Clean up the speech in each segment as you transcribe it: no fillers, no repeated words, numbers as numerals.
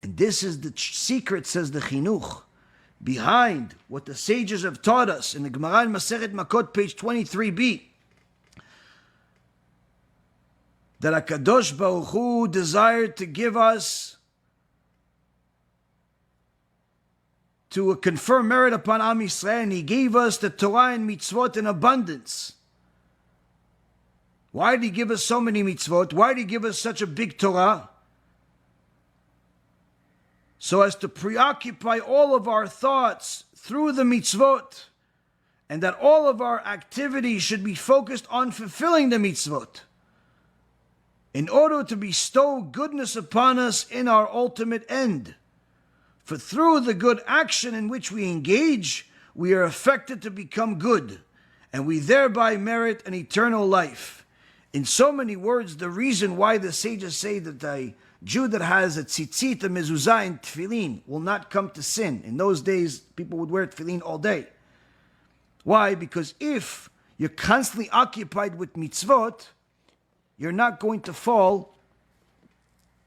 And this is the secret, says the Chinuch, behind what the sages have taught us in the Gemara in Masechet Makot, page 23b, that HaKadosh Baruch Hu desired to give us, to confer merit upon Am Yisrael, and He gave us the Torah and mitzvot in abundance. Why did He give us so many mitzvot? Why did He give us such a big Torah? So as to preoccupy all of our thoughts through the mitzvot, and that all of our activities should be focused on fulfilling the mitzvot, in order to bestow goodness upon us in our ultimate end. For through the good action in which we engage, we are affected to become good, and we thereby merit an eternal life. In so many words, the reason why the sages say that a Jew that has a tzitzit, a mezuzah, and tefillin will not come to sin. In those days, people would wear tefillin all day. Why? Because if you're constantly occupied with mitzvot, you're not going to fall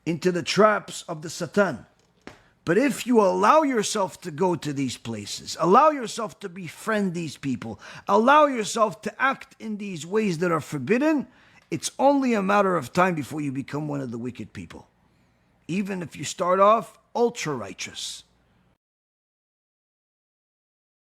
into the traps of the Satan. But if you allow yourself to go to these places, allow yourself to befriend these people, allow yourself to act in these ways that are forbidden, it's only a matter of time before you become one of the wicked people. Even if you start off ultra righteous.